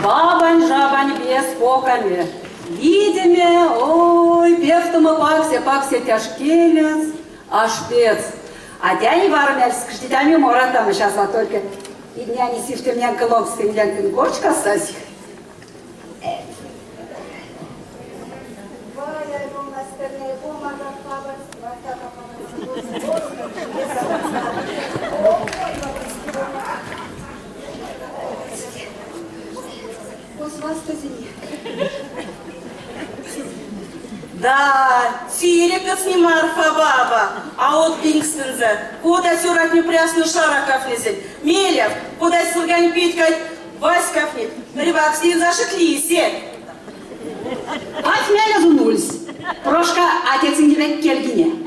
Бабань, жабань, без поками. Видиме, ой, певтому паксе тяжкелец, а шпец. А тяни вармельск, ждитами моратам, сейчас вот только и дня не сифты меня коломской, меня горчка стась. Да, тирепец не Марфа баба, а от Бингстензе, куда сюрат не прясну шараков несет, Мелев, куда сылгань питкать, Васьков нет, рыбак с ним зашитли, сеть. Ать меня зунулись, прошка отец индивек кельгине.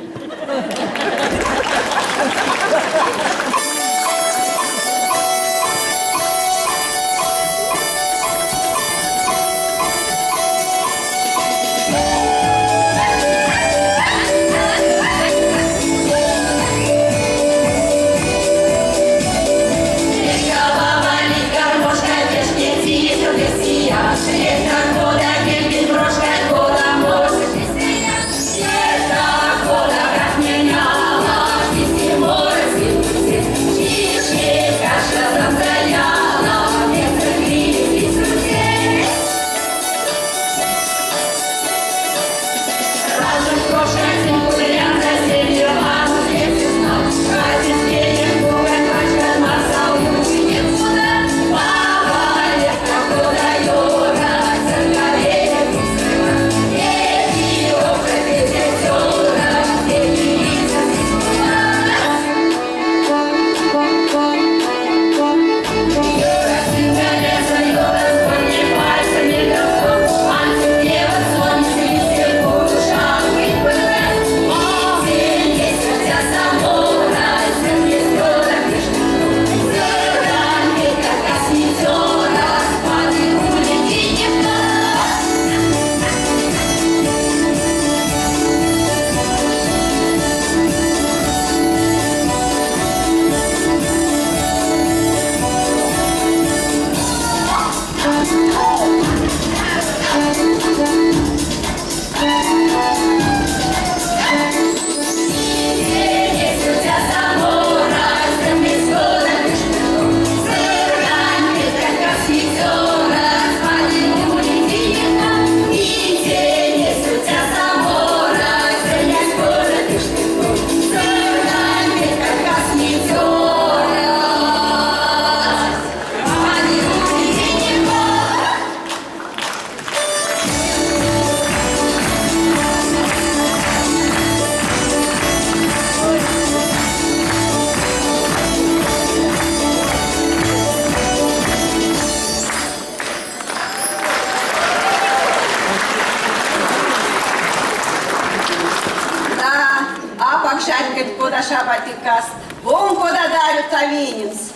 Кода шабатикас, вон кода дарю тавинец.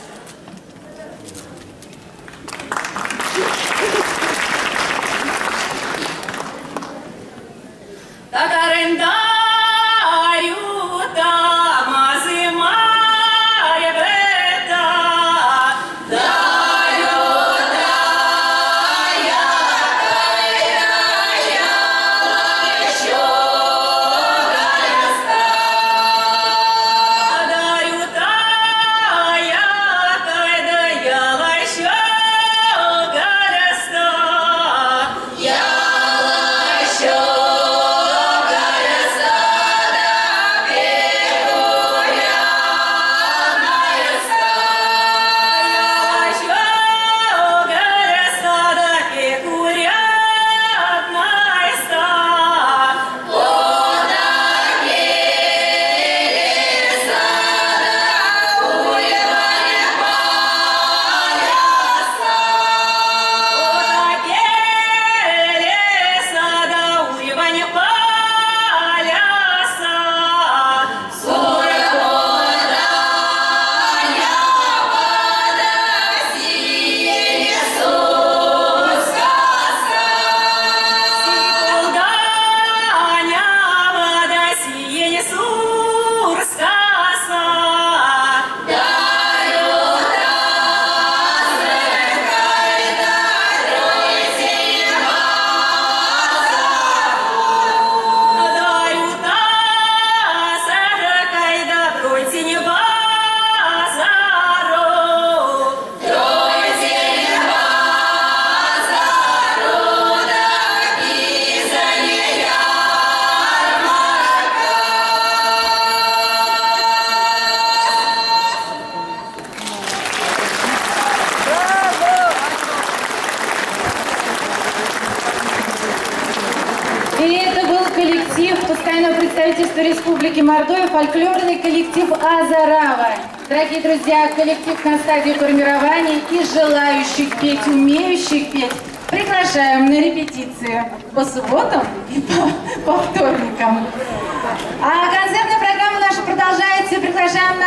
Так арендарю тамазы маря бета, дарю тая, еще дарю тая, правительства Республики Мордовия фольклорный коллектив «Азарава». Дорогие друзья, коллектив на стадии формирования и желающих петь, умеющих петь приглашаем на репетицию по субботам и по вторникам. А концертная программа наша продолжается. Приглашаем нас